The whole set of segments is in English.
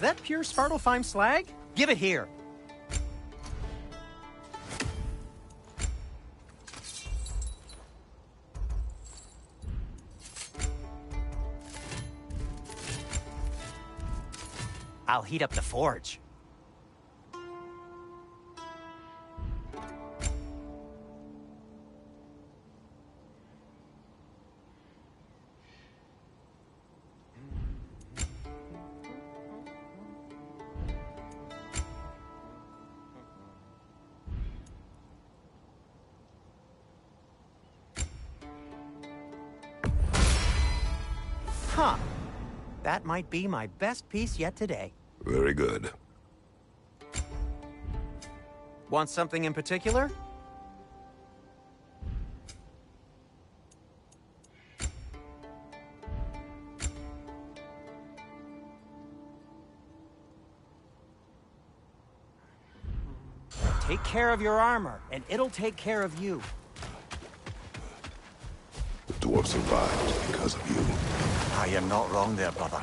that pure Svartalfheim slag? Give it here. I'll heat up the forge. Huh. That might be my best piece yet today. Very good. Want something in particular? Take care of your armor, and it'll take care of you. The dwarf survived because of you. Ah, you're not wrong there, brother.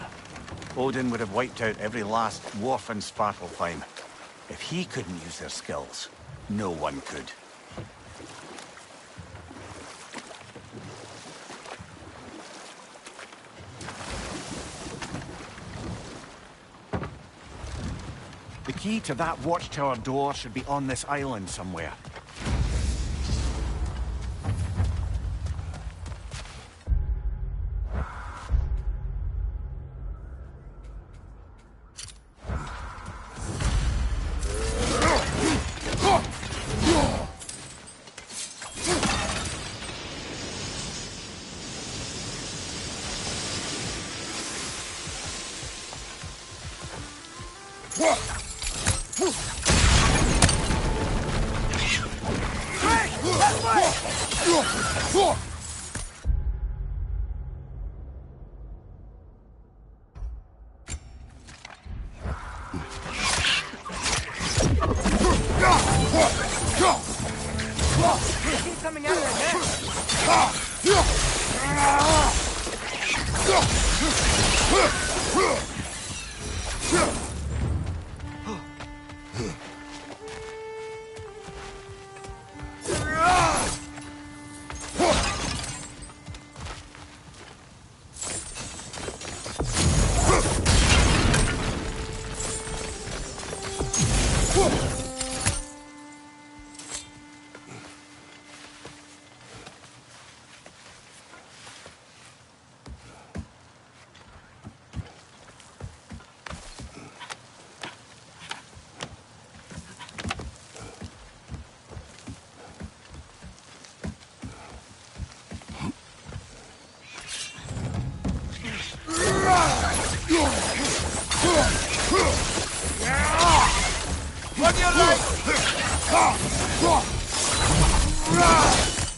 Odin would have wiped out every last dwarf in Svartalfheim. If he couldn't use their skills, no one could. The key to that watchtower door should be on this island somewhere.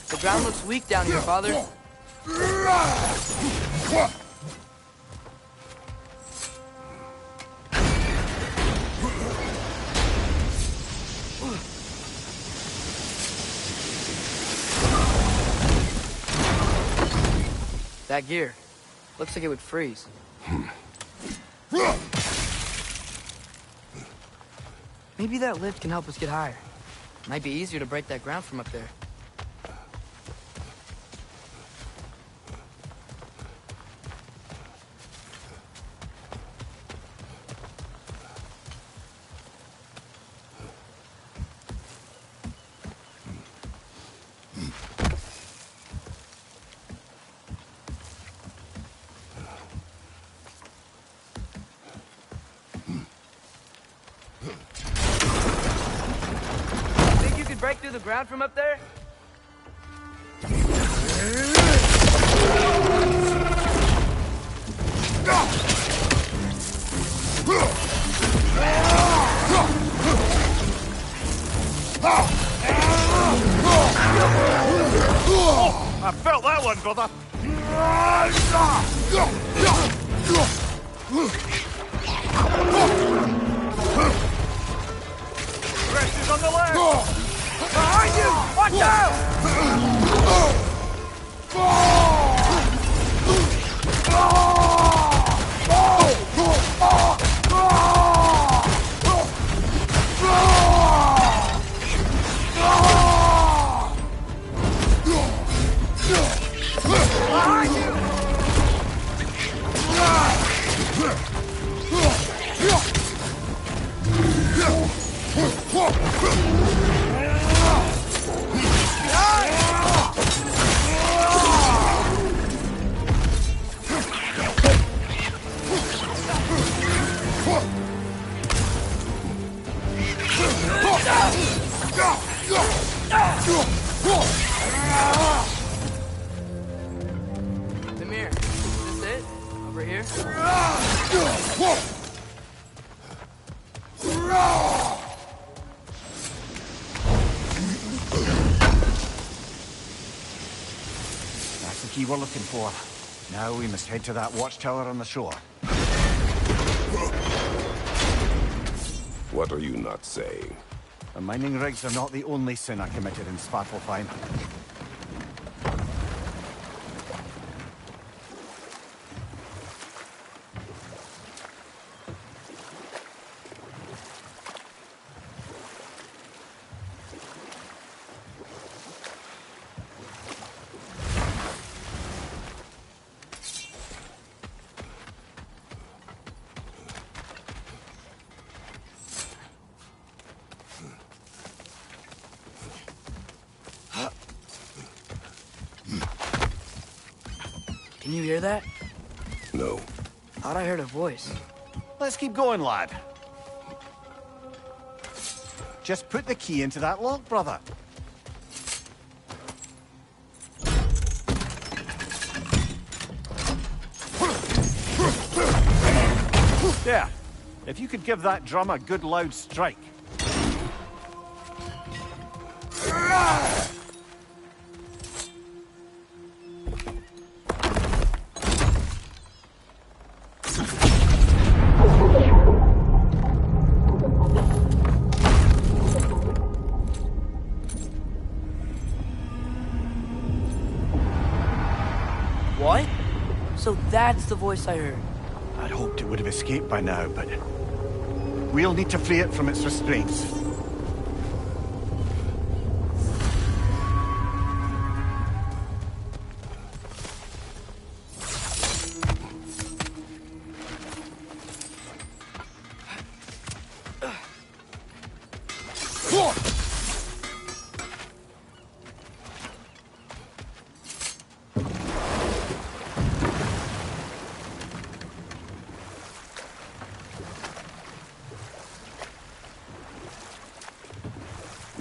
The ground looks weak down here, Father. That gear. Looks like it would freeze. Maybe that lift can help us get higher. Might be easier to break that ground from up there. Break through the ground from up there? I felt that one, brother. Rest is on the left. Behind you! Watch out! Mimir, is this it? Over here? That's the key we're looking for. Now we must head to that watchtower on the shore. What are you not saying? The mining rigs are not the only sin I committed in Svartalfheim. Can you hear that? No. Thought I heard a voice. Let's keep going, lad. Just put the key into that lock, brother. There. If you could give that drum a good loud strike. What? So that's the voice I heard. I'd hoped it would have escaped by now, but we'll need to free it from its restraints.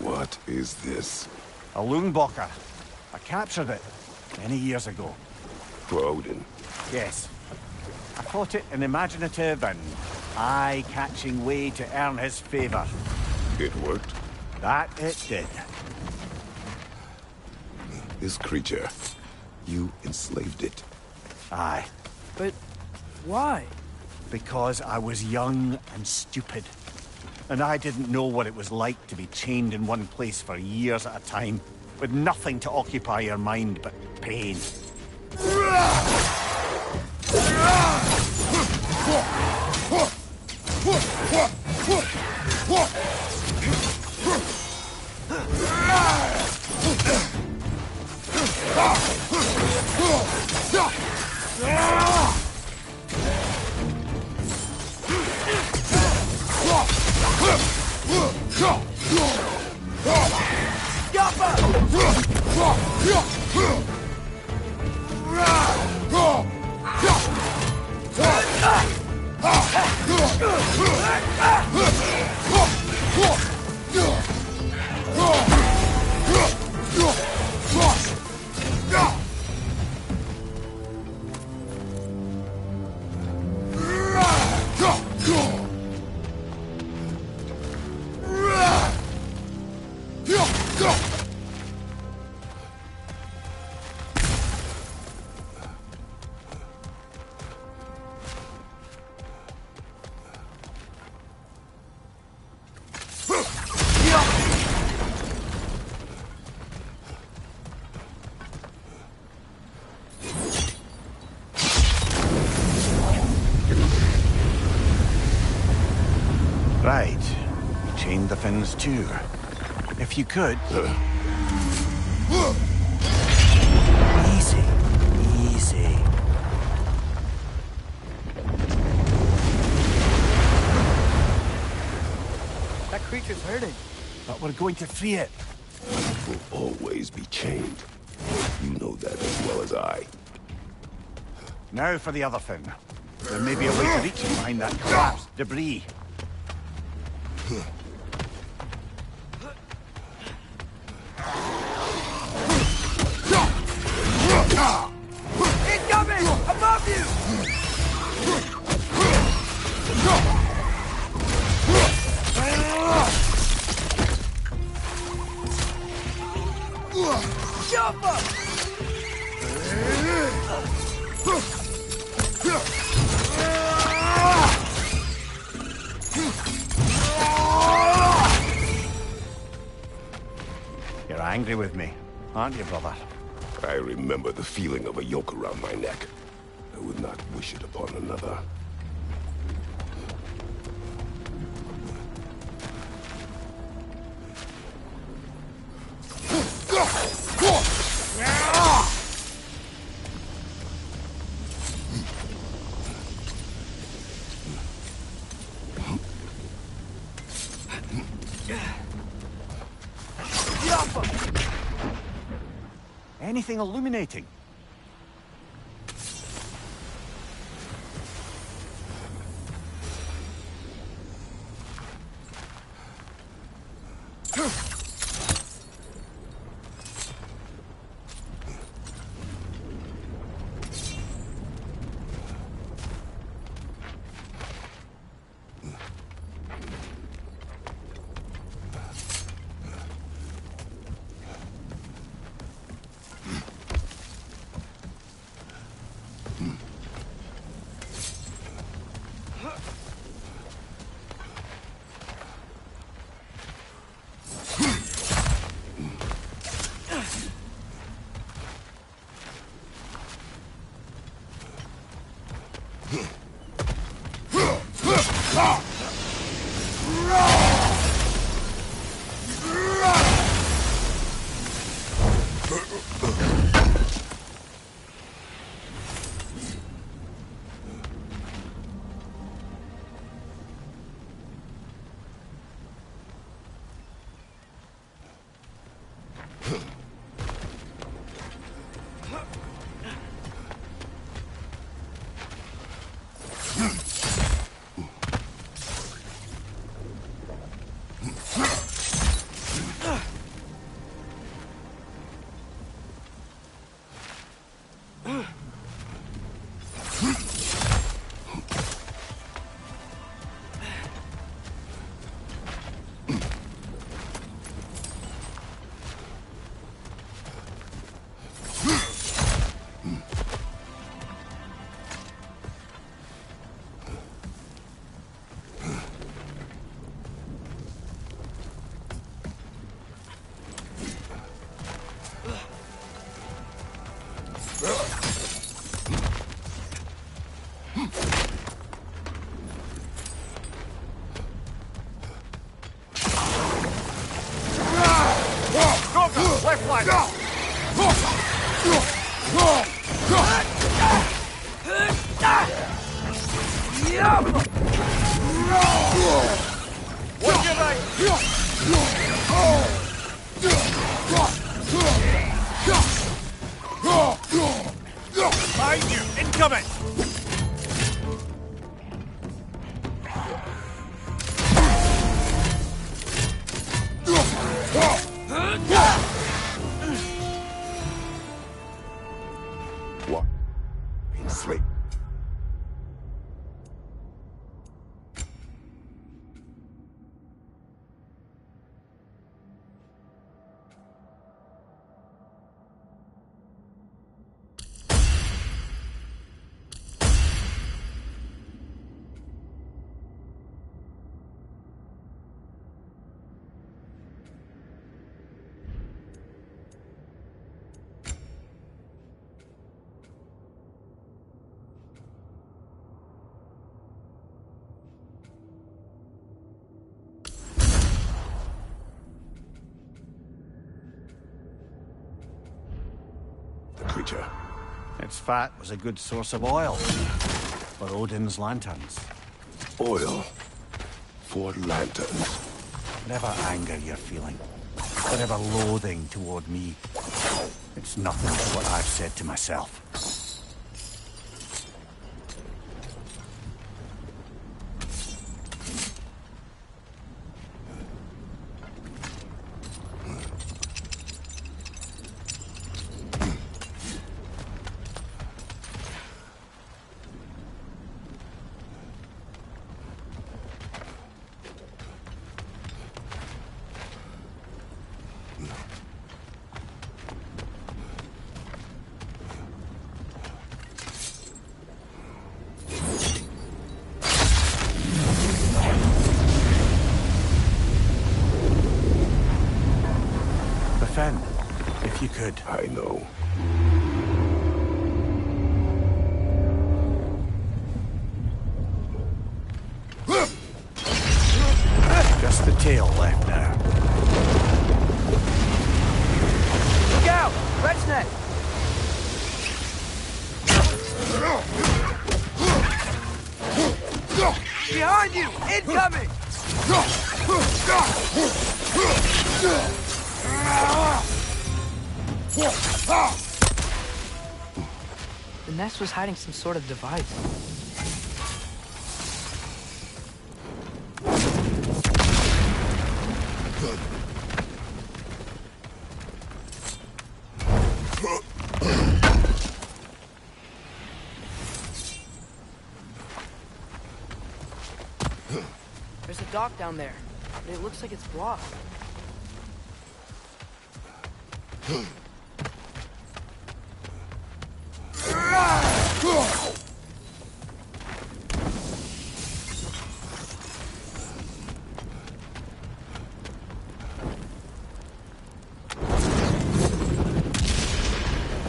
What is this? A Lungbocker. I captured it many years ago. For Odin. Yes. I thought it an imaginative and eye-catching way to earn his favor. It worked? That it did. This creature. You enslaved it. Aye. But why? Because I was young and stupid. And I didn't know what it was like to be chained in one place for years at a time, with nothing to occupy your mind but pain. Right. Chain the fins too. If you could... Easy. Easy. That creature's hurting. But we're going to free it. It will always be chained. You know that as well as I. Now for the other thing. There may be a way to reach it behind that collapsed debris. Incoming! Above you! Jump up! You're angry with me, aren't you, brother? I remember the feeling of a yoke around my neck. I would not wish it upon another. Anything illuminating? Left flank! What's your name? Behind you! Incoming! What? Sleep. Creature. Its fat was a good source of oil for Odin's lanterns. Oil for lanterns. Whatever anger you're feeling, whatever loathing toward me, it's nothing to what I've said to myself. If you could. I know. Just the tail left now. Look out! Red's neck! Behind you! Incoming! The nest was hiding some sort of device. There's a dock down there, but it looks like it's blocked.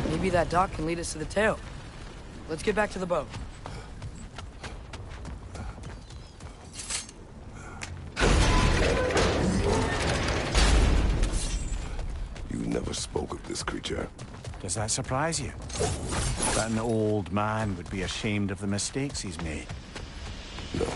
Maybe that dock can lead us to the tail. Let's get back to the boat. You never spoke of this creature. Does that surprise you? That an old man would be ashamed of the mistakes he's made? No.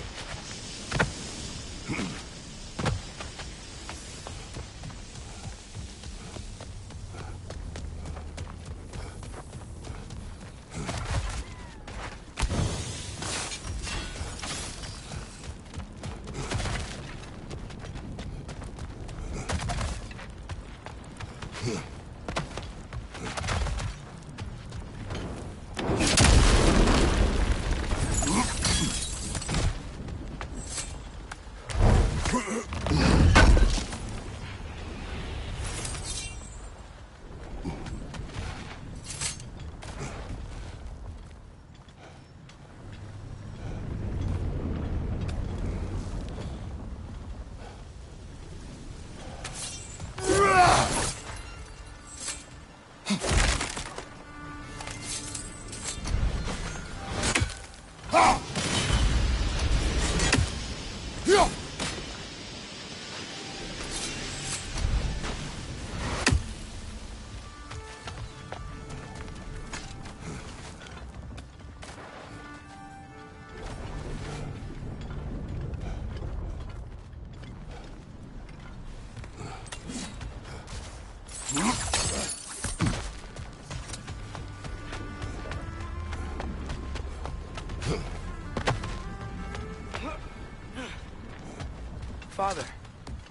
Father,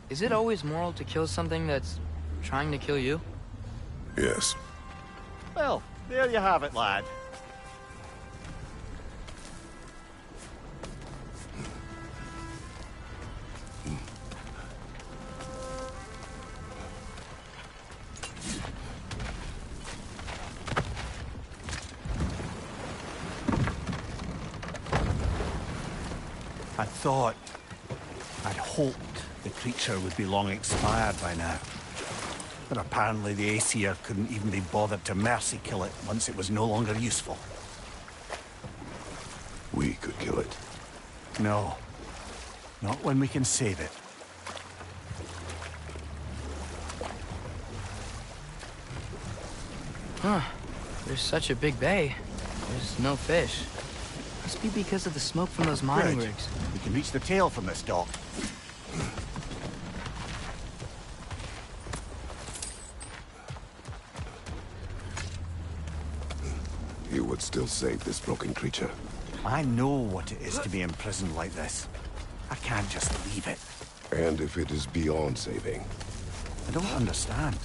is it always moral to kill something that's trying to kill you? Yes. Well, there you have it, lad. I'd hoped the creature would be long expired by now. But apparently the Aesir couldn't even be bothered to mercy kill it once it was no longer useful. We could kill it. No. Not when we can save it. Huh. There's such a big bay. There's no fish. Must be because of the smoke from those mining Good. rigs. We can reach the tail from this dock. You would still save this broken creature. I know what it is to be imprisoned like this. I can't just leave it. And if it is beyond saving, I don't understand.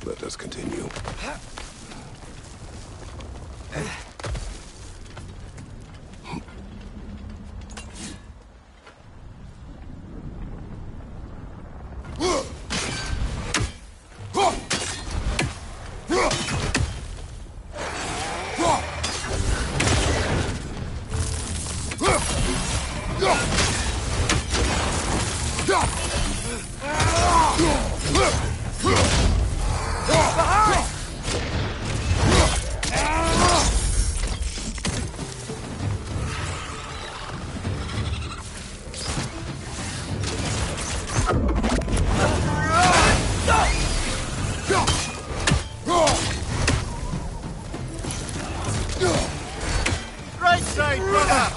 let us continue. Right side, brother!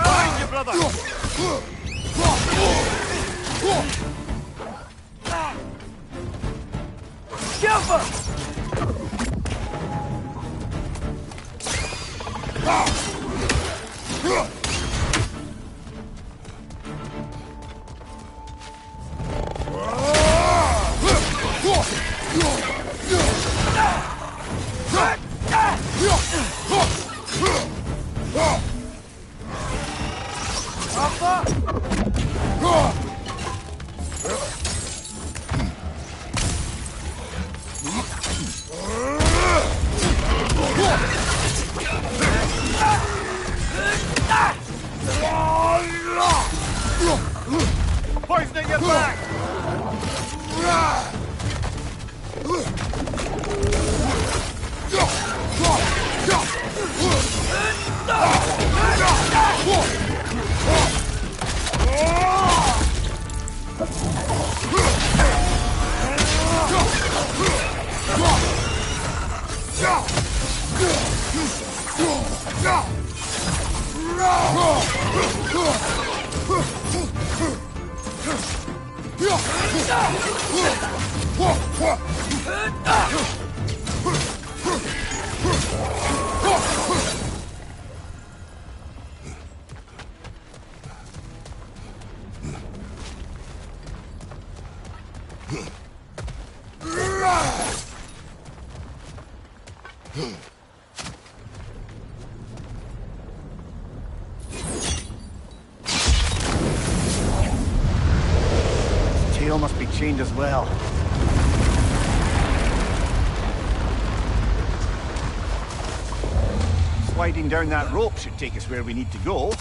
Find you, brother! Poisoning your back! Tail must be chained as well. Sliding down that rope should take us where we need to go.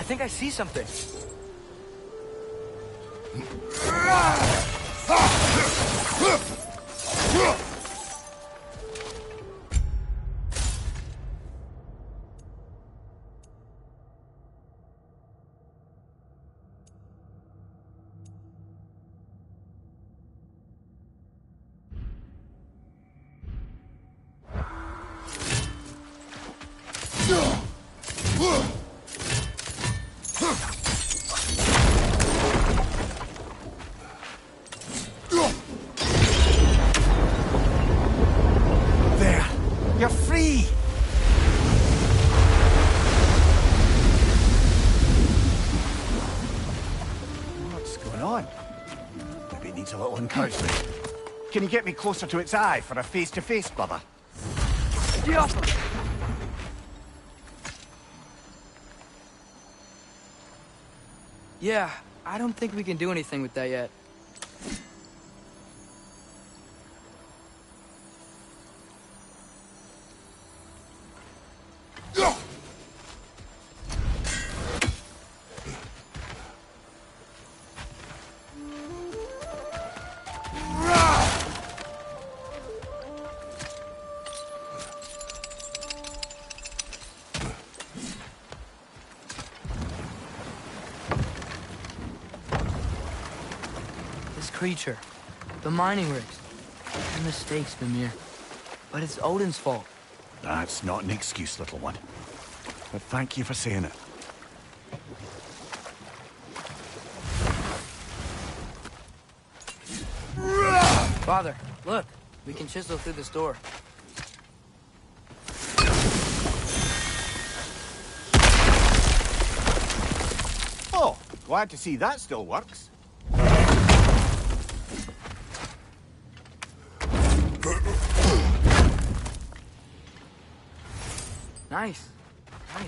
think I see something. There! You're free! What's going on? Maybe it needs a little encouragement. Can you get me closer to its eye for a face-to-face, brother? Yeah, I don't think we can do anything with that yet. Creature, the mining rigs. Your mistakes, Mimir. But it's Odin's fault. That's not an excuse, little one. But thank you for saying it. Father, look. We can chisel through this door. Oh, glad to see that still works. Nice. Nice.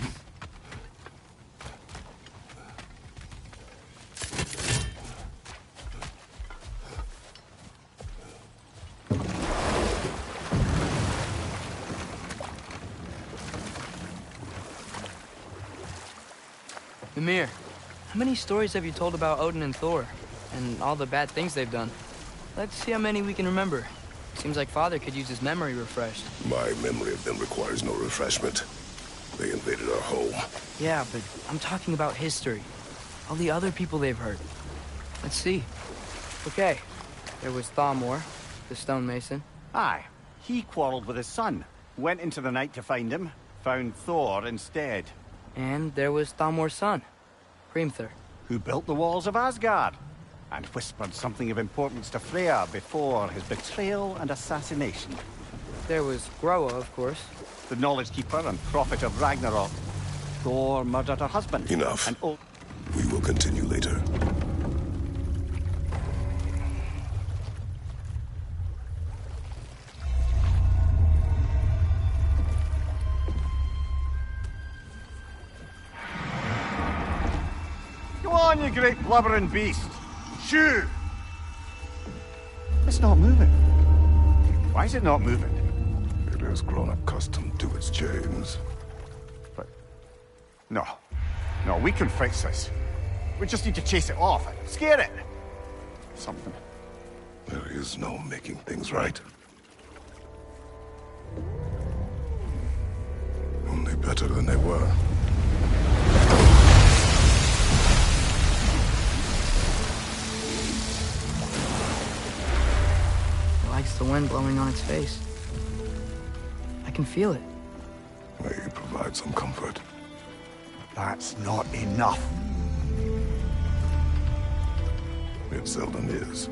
Mimir, how many stories have you told about Odin and Thor? And all the bad things they've done? Let's see how many we can remember. Seems like Father could use his memory refreshed. My memory of them requires no refreshment. They invaded our home. Yeah, but I'm talking about history. All the other people they've hurt. Let's see. Okay, there was Thamor, the stonemason. Aye, he quarreled with his son. Went into the night to find him. Found Thor instead. And there was Thamor's son, Hrimthur. Who built the walls of Asgard. And whispered something of importance to Freya before his betrayal and assassination. There was Groa, of course. The knowledge keeper and prophet of Ragnarok. Thor murdered her husband. Enough. And We will continue later. Go on, you great blubbering beast. Shoo! It's not moving. Why is it not moving? It has grown accustomed to its chains. But... No. No, we can fix this. We just need to chase it off. Scare it. Something. There is no making things right. Only better than they were. It likes the wind blowing on its face. I can feel it. May you provide some comfort. That's not enough. It seldom is.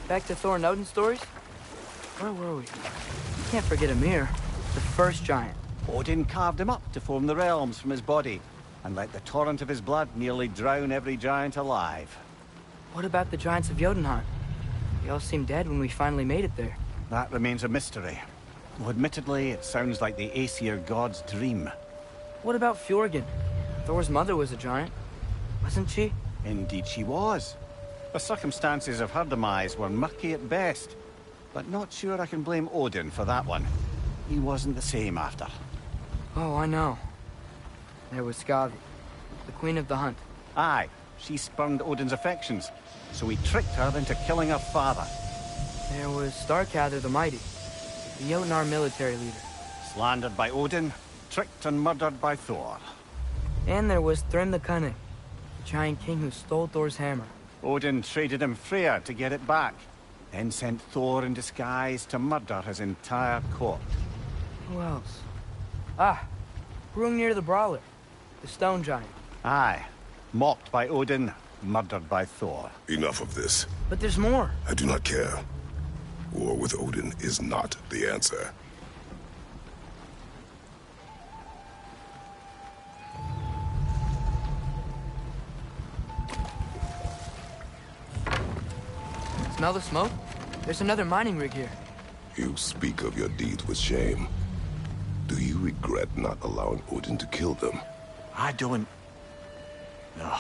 Back to Thor and Odin stories? Where were we? Can't forget Ymir, the first giant. Odin carved him up to form the realms from his body, and let the torrent of his blood nearly drown every giant alive. What about the giants of Jotunheim? They all seemed dead when we finally made it there. That remains a mystery. Though admittedly, it sounds like the Aesir god's dream. What about Fjorgyn? Thor's mother was a giant, wasn't she? Indeed she was. The circumstances of her demise were murky at best, but not sure I can blame Odin for that one. He wasn't the same after. Oh, I know. There was Skavi, the queen of the hunt. Aye, she spurned Odin's affections, so he tricked her into killing her father. There was Starkather the Mighty, the Jotnar military leader. Slandered by Odin, tricked and murdered by Thor. And there was Thrym the Cunning, the giant king who stole Thor's hammer. Odin traded him Freyr to get it back, then sent Thor in disguise to murder his entire court. Who else? Ah, Hrungnir the Brawler, the stone giant. Aye, mocked by Odin, murdered by Thor. Enough of this. But there's more. I do not care. War with Odin is not the answer. Smell the smoke? There's another mining rig here. You speak of your deeds with shame. Do you regret not allowing Odin to kill them? I don't... No.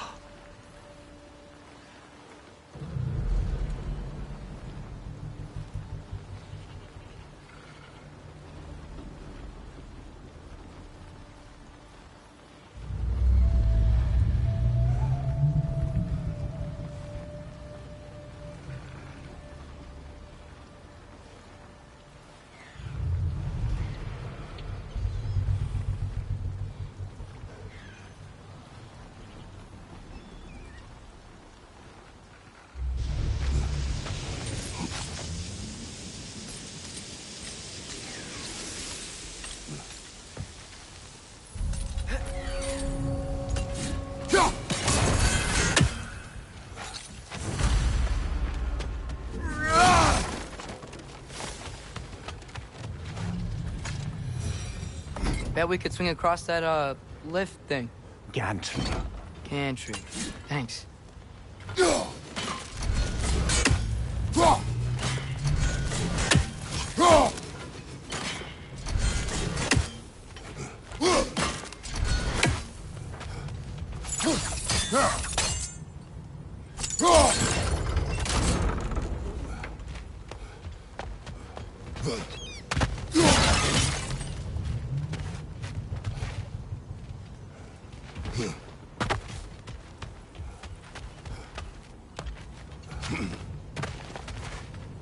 Bet we could swing across that, lift thing. Gantry. Gantry. Thanks.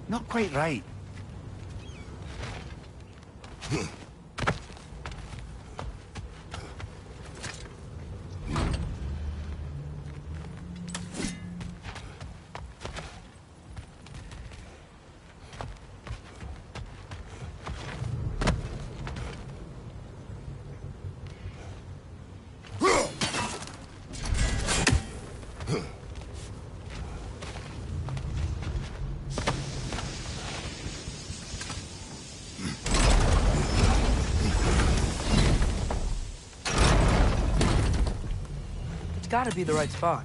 Not quite right. It's gotta be the right spot.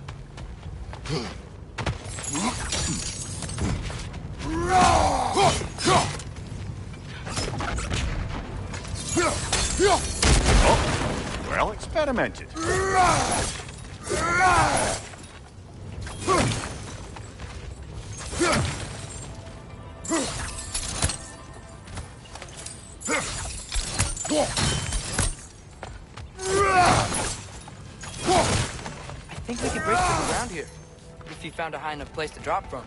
Oh, well experimented. I think we could break through the ground here, if you found a high enough place to drop from.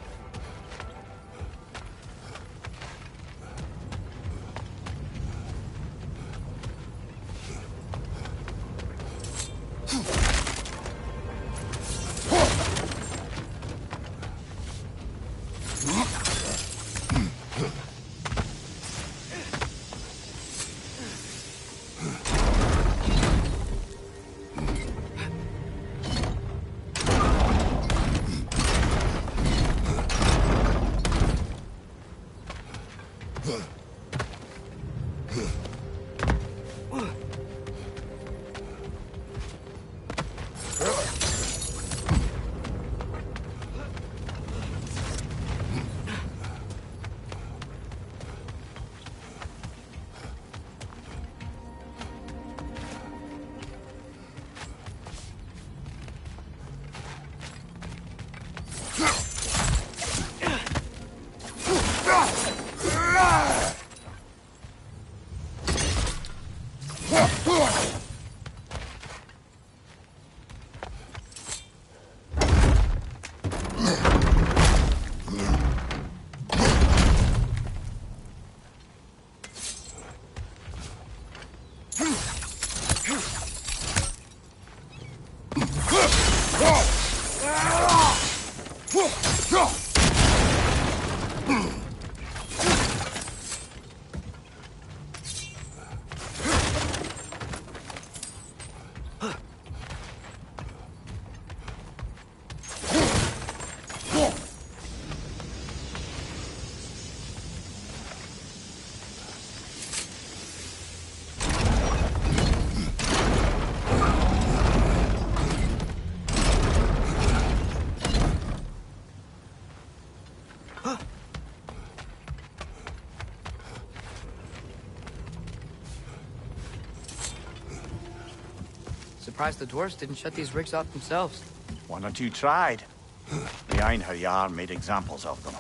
Surprised the dwarves didn't shut these rigs off themselves. One or two tried. The Einherjar made examples of them.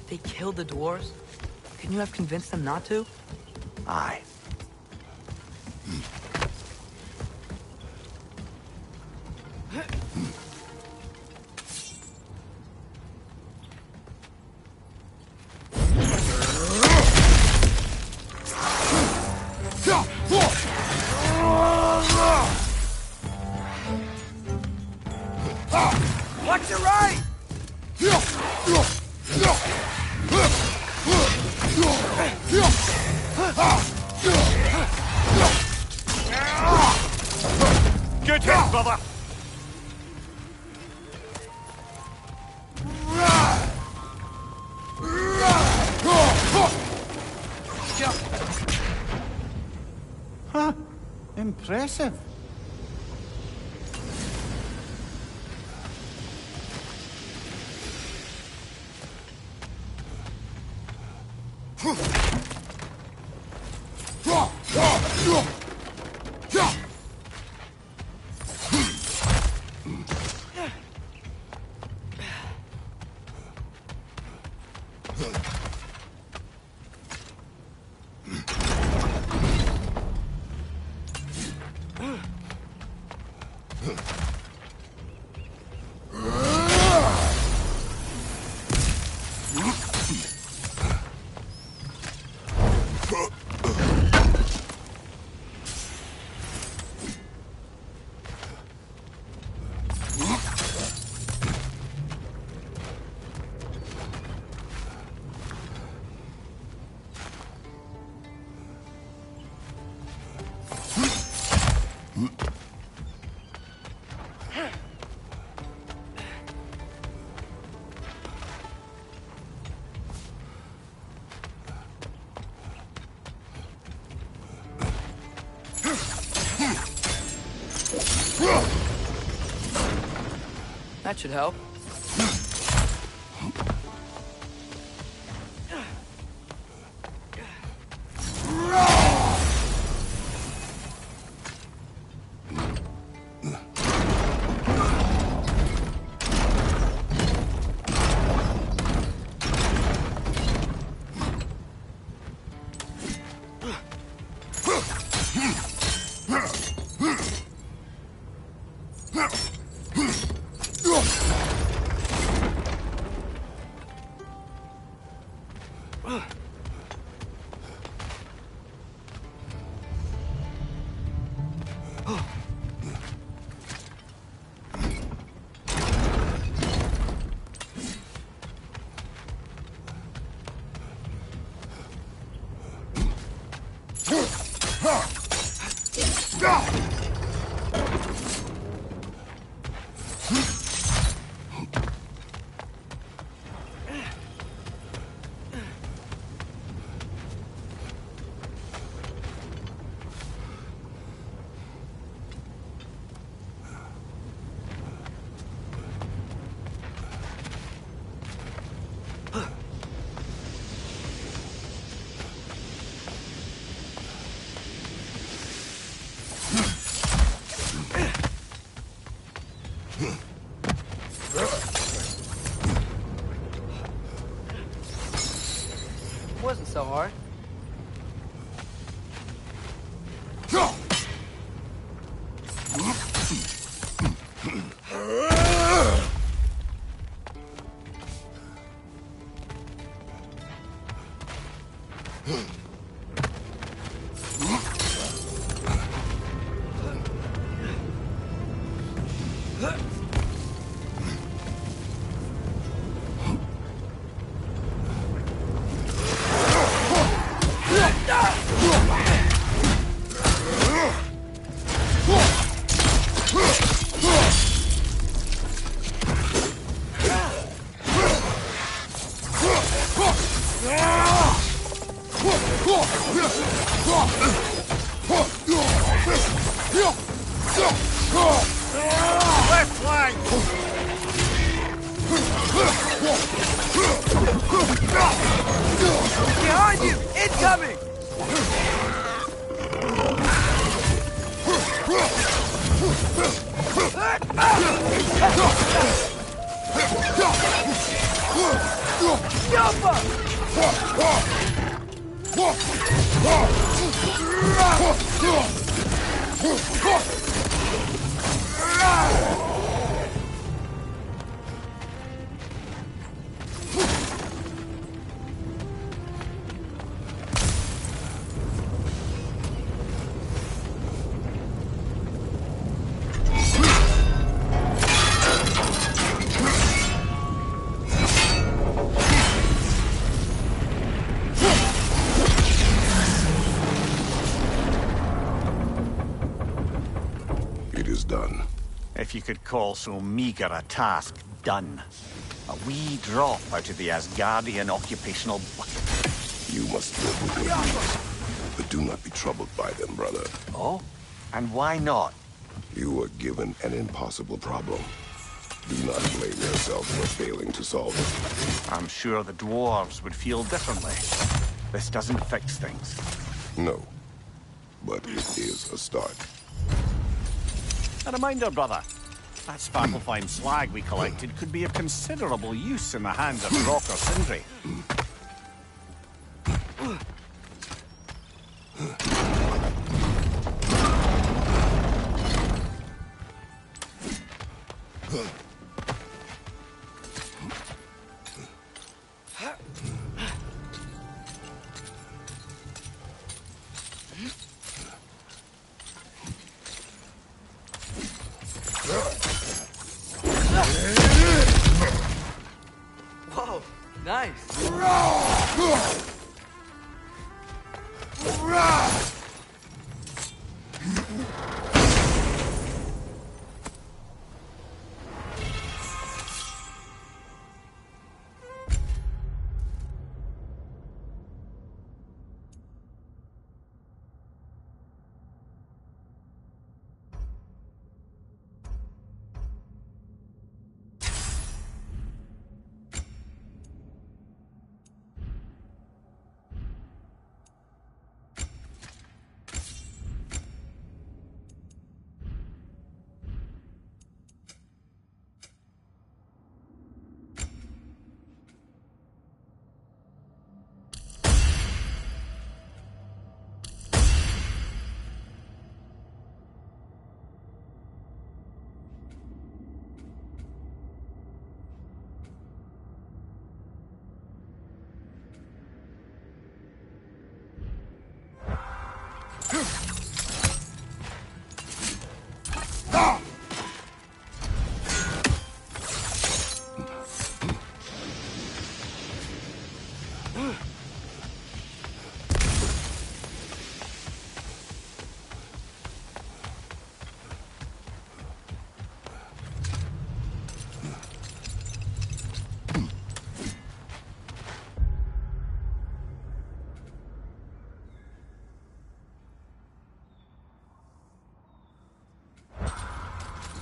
They killed the dwarves? Couldn't you have convinced them not to? Aye. Watch your right! Good hit, brother! Huh. Impressive. That should help. Wasn't so hard. Left flank! Behind you! Incoming! It is done. If you could call so meager a task done. A wee drop out of the Asgardian occupational bucket. You must live with your needs, but do not be troubled by them, brother. Oh? And why not? You were given an impossible problem. Do not blame yourself for failing to solve it. I'm sure the dwarves would feel differently. This doesn't fix things. No, but it is a start. A reminder, brother. That sparkle-fine slag we collected could be of considerable use in the hands of Rock or Sindri. Whoa, nice.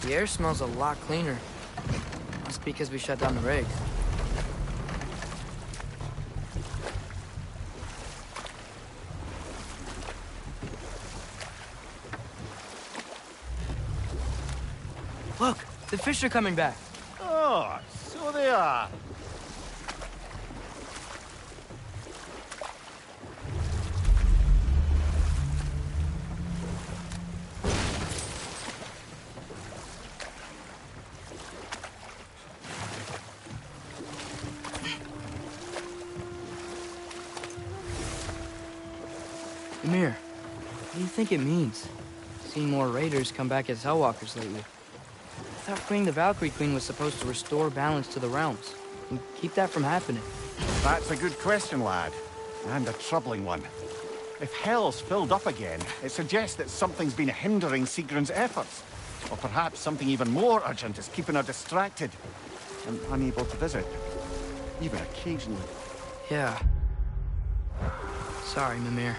The air smells a lot cleaner. Must be because we shut down the rig. Look, the fish are coming back. Oh, so they are. Ymir, what do you think it means? Seeing more raiders come back as Hellwalkers lately. I thought freeing the Valkyrie Queen was supposed to restore balance to the realms and keep that from happening. That's a good question, lad. And a troubling one. If Hell's filled up again, it suggests that something's been hindering Sigrun's efforts. Or perhaps something even more urgent is keeping her distracted and unable to visit. Even occasionally. Yeah. Sorry, Mimir.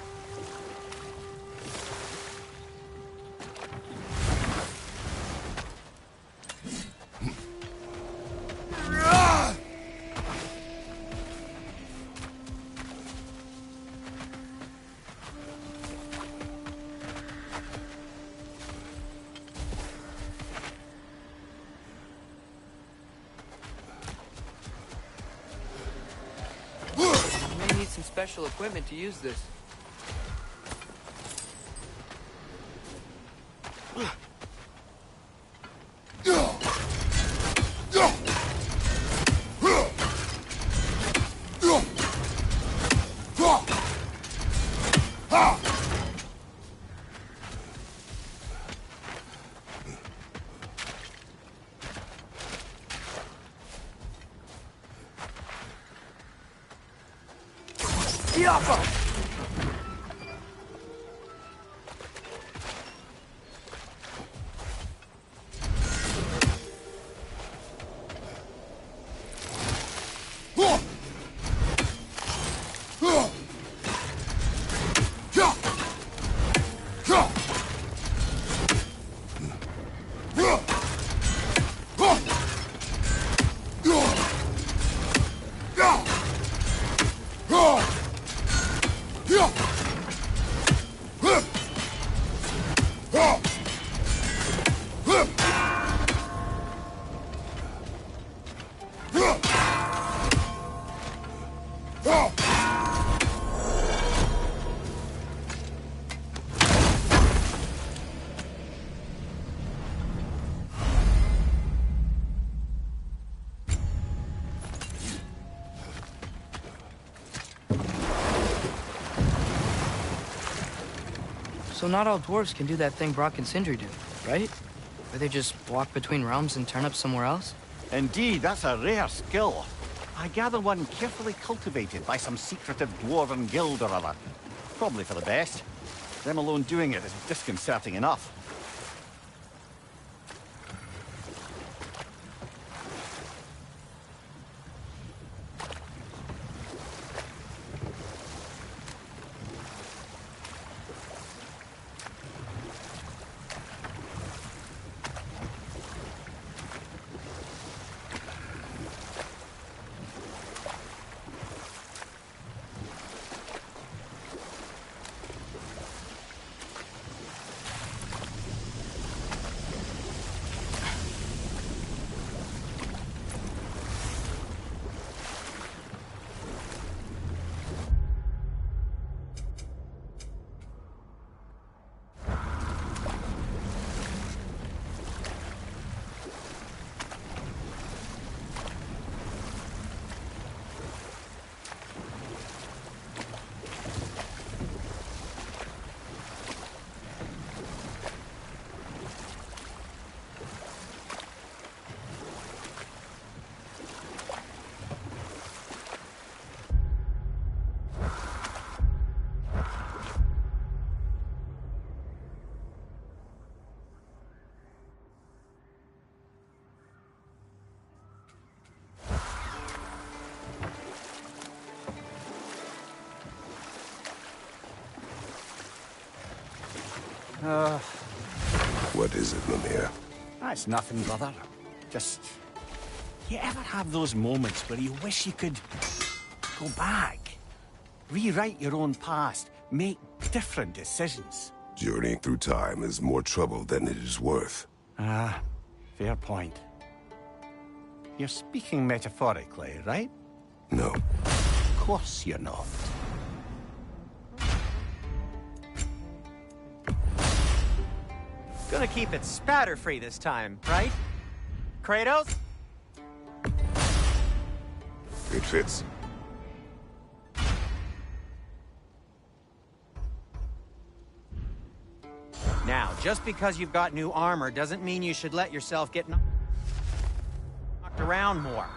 some special equipment to use this. So not all dwarves can do that thing Brock and Sindri do, right? Where they just walk between realms and turn up somewhere else? Indeed, that's a rare skill. I gather one carefully cultivated by some secretive dwarven guild or other. Probably for the best. Them alone doing it is disconcerting enough. What is it, Mimir? That's nothing, brother. Just... You ever have those moments where you wish you could go back? Rewrite your own past, make different decisions? Journeying through time is more trouble than it is worth. Ah, fair point. You're speaking metaphorically, right? No. Of course you're not. Gonna keep it spatter-free this time, right? Kratos? It fits. Now, just because you've got new armor doesn't mean you should let yourself get knocked around more.